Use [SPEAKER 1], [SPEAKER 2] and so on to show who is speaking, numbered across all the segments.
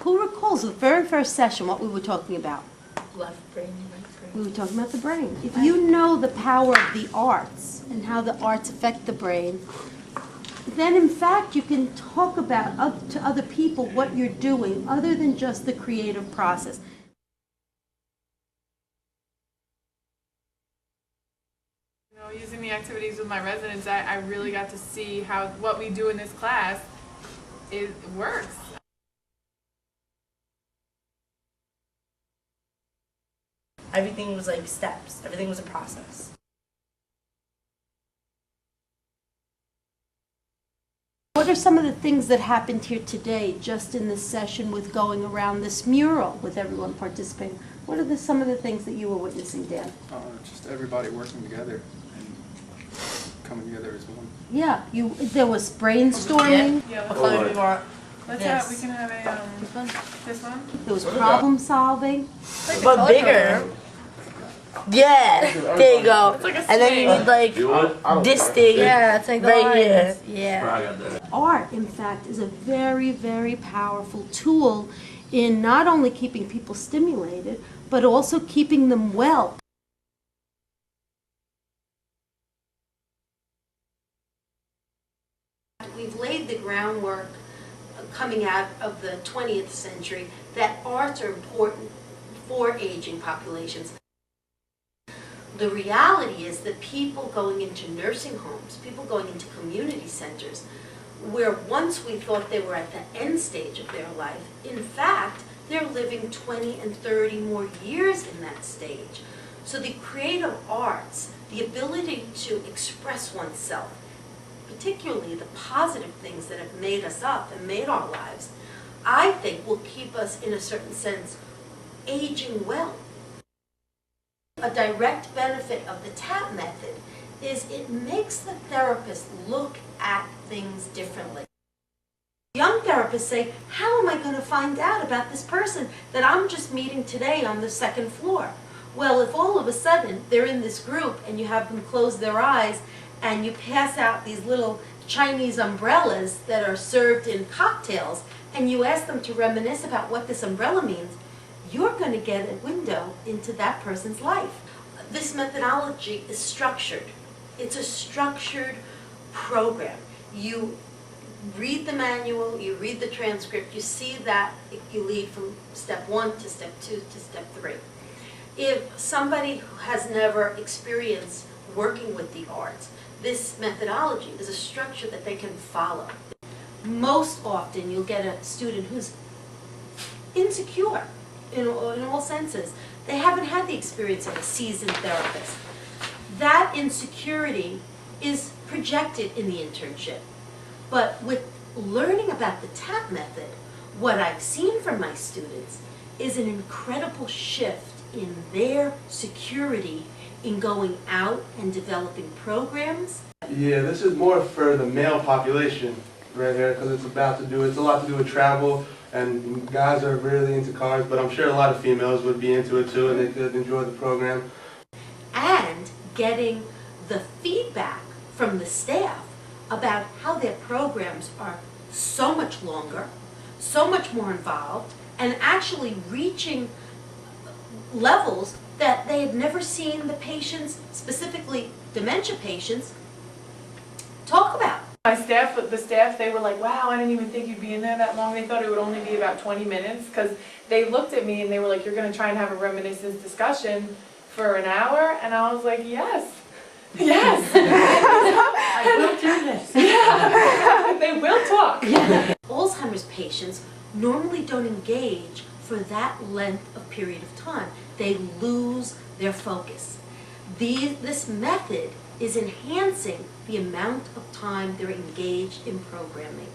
[SPEAKER 1] Who recalls the very first session, what we were talking about?
[SPEAKER 2] Left brain, right brain.
[SPEAKER 1] We were talking about the brain. If you know the power of the arts and how the arts affect the brain, then in fact you can talk about to other people what you're doing other than just the creative process.
[SPEAKER 3] Using the activities with my residents, I really got to see how what we do in this class works.
[SPEAKER 2] Everything was like steps. Everything was a process.
[SPEAKER 1] What are some of the things that happened here today, just in this session with going around this mural with everyone participating? What are some of the things that you were witnessing, Dan?
[SPEAKER 4] Just everybody working together and coming together as one.
[SPEAKER 1] Yeah, there was brainstorming.
[SPEAKER 3] Yeah, let's
[SPEAKER 2] Yes.
[SPEAKER 3] have, we can have a, this one?
[SPEAKER 1] There was problem solving.
[SPEAKER 2] But bigger. Yeah, there you go.
[SPEAKER 3] It's like a
[SPEAKER 2] And then you need like this thing.
[SPEAKER 5] Yeah, it's like the
[SPEAKER 2] right
[SPEAKER 5] lines.
[SPEAKER 2] here.
[SPEAKER 5] Yeah.
[SPEAKER 1] Art, in fact, is a very, very powerful tool in not only keeping people stimulated, but also keeping them well. We've laid the groundwork coming out of the 20th century that arts are important for aging populations. The reality is that people going into nursing homes, people going into community centers, where once we thought they were at the end stage of their life, in fact, they're living 20 and 30 more years in that stage. So the creative arts, the ability to express oneself, particularly the positive things that have made us up and made our lives, I think will keep us, in a certain sense, aging well. A direct benefit of the TAP method is it makes the therapist look at things differently. Young therapists say, how am I going to find out about this person that I'm just meeting today on the second floor? Well, if all of a sudden they're in this group and you have them close their eyes and you pass out these little Chinese umbrellas that are served in cocktails and you ask them to reminisce about what this umbrella means, you're going to get a window into that person's life. This methodology is structured. It's a structured program. You read the manual, you read the transcript, you see that you lead from step 1 to step 2 to step 3. If somebody who has never experienced working with the arts, this methodology is a structure that they can follow. Most often you'll get a student who's insecure in all senses. They haven't had the experience of a seasoned therapist. That insecurity is projected in the internship. But with learning about the TAP method, what I've seen from my students is an incredible shift in their security in going out and developing programs.
[SPEAKER 6] Yeah, this is more for the male population right here because it's a lot to do with travel, and guys are really into cars, but I'm sure a lot of females would be into it too and they could enjoy the program.
[SPEAKER 1] And getting the feedback from the staff about how their programs are so much longer, so much more involved, and actually reaching levels that they had never seen the patients, specifically dementia patients, talk about.
[SPEAKER 3] The staff, they were like, wow, I didn't even think you'd be in there that long. They thought it would only be about 20 minutes because they looked at me and they were like, you're going to try and have a reminiscence discussion for an hour? And I was like, yes. Yes.
[SPEAKER 1] I will do this.
[SPEAKER 3] Yeah. They will talk.
[SPEAKER 1] Yeah. Alzheimer's patients normally don't engage for that length of period of time. They lose their focus. This method is enhancing the amount of time they're engaged in programming.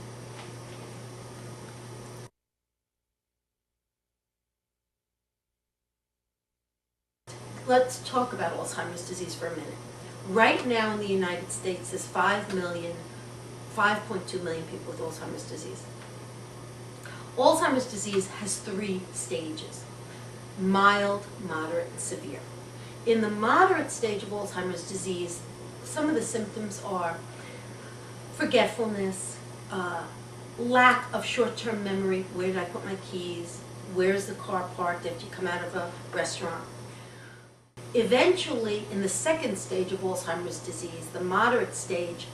[SPEAKER 1] Let's talk about Alzheimer's disease for a minute. Right now in the United States, there's 5.2 million people with Alzheimer's disease. Alzheimer's disease has 3 stages: mild, moderate, and severe. In the moderate stage of Alzheimer's disease, some of the symptoms are forgetfulness, lack of short-term memory. Where did I put my keys? Where's the car parked if you come out of a restaurant? Eventually, in the second stage of Alzheimer's disease, the moderate stage,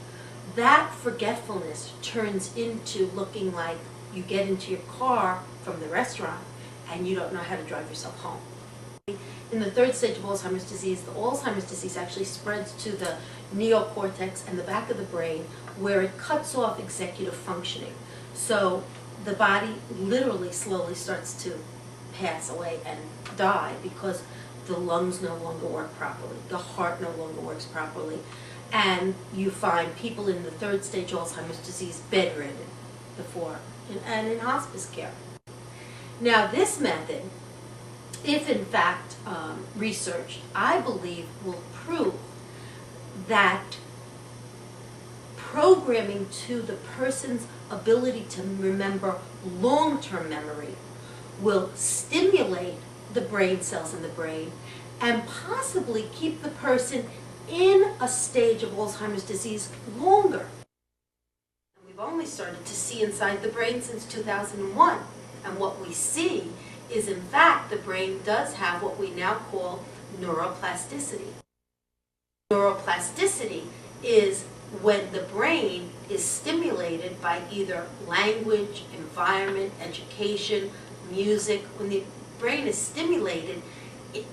[SPEAKER 1] that forgetfulness turns into looking like you get into your car from the restaurant and you don't know how to drive yourself home. In the third stage of Alzheimer's disease, the Alzheimer's disease actually spreads to the neocortex and the back of the brain, where it cuts off executive functioning. So the body literally slowly starts to pass away and die because the lungs no longer work properly, the heart no longer works properly, and you find people in the third stage Alzheimer's disease bedridden before and in hospice care. Now this method, if in fact researched, I believe will prove that programming to the person's ability to remember long-term memory will stimulate the brain cells in the brain and possibly keep the person in a stage of Alzheimer's disease longer. We've only started to see inside the brain since 2001, and what we see is in fact the brain does have what we now call neuroplasticity. Neuroplasticity is when the brain is stimulated by either language, environment, education, music. When the brain is stimulated,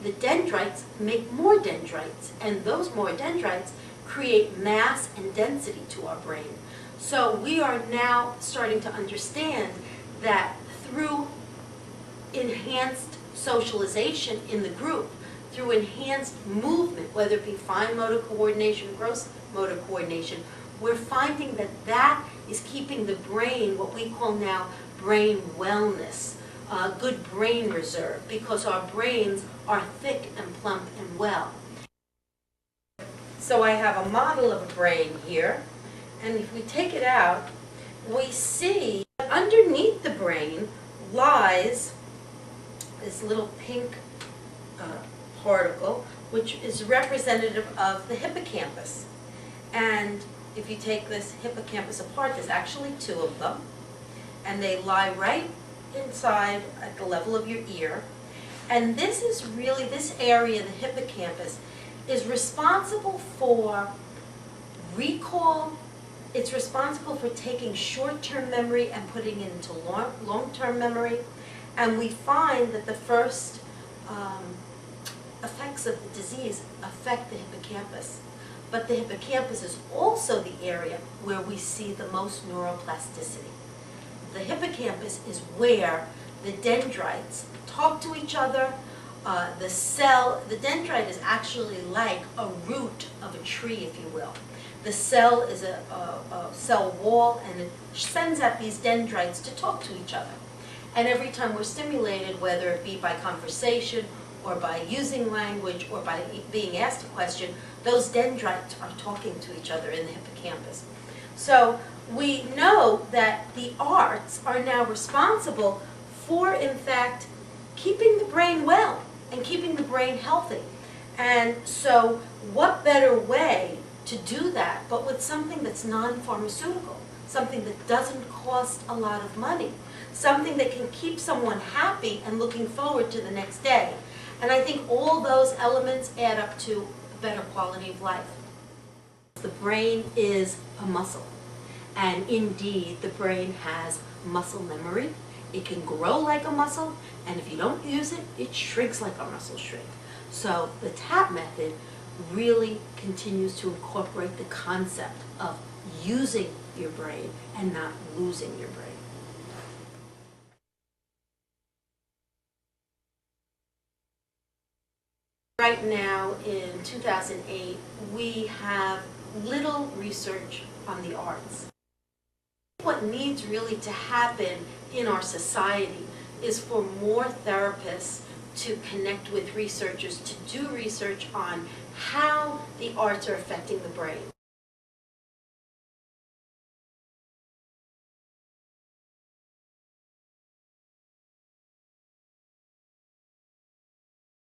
[SPEAKER 1] the dendrites make more dendrites, and those more dendrites create mass and density to our brain. So we are now starting to understand that through enhanced socialization in the group, through enhanced movement, whether it be fine motor coordination, gross motor coordination, we're finding that that is keeping the brain, what we call now brain wellness, good brain reserve, because our brains are thick and plump and well. So I have a model of a brain here, and if we take it out, we see underneath the brain lies this little pink particle, which is representative of the hippocampus. And if you take this hippocampus apart, there's actually two of them, and they lie right inside at the level of your ear. And this is really, this area, the hippocampus, is responsible for recall. It's responsible for taking short-term memory and putting it into long-term memory. And we find that the first effects of the disease affect the hippocampus. But the hippocampus is also the area where we see the most neuroplasticity. The hippocampus is where the dendrites talk to each other. The dendrite is actually like a root of a tree, if you will. The cell is a cell wall, and it sends out these dendrites to talk to each other. And every time we're stimulated, whether it be by conversation or by using language or by being asked a question, those dendrites are talking to each other in the hippocampus. So we know that the arts are now responsible for, in fact, keeping the brain well and keeping the brain healthy. And so what better way to do that but with something that's non-pharmaceutical, something that doesn't cost a lot of money, something that can keep someone happy and looking forward to the next day. And I think all those elements add up to a better quality of life. The brain is a muscle, and indeed the brain has muscle memory. It can grow like a muscle, and if you don't use it, it shrinks like a muscle shrink. So the TAP method really continues to incorporate the concept of using your brain and not losing your brain. Right now in 2008, we have little research on the arts. What needs really to happen in our society is for more therapists to connect with researchers, to do research on how the arts are affecting the brain.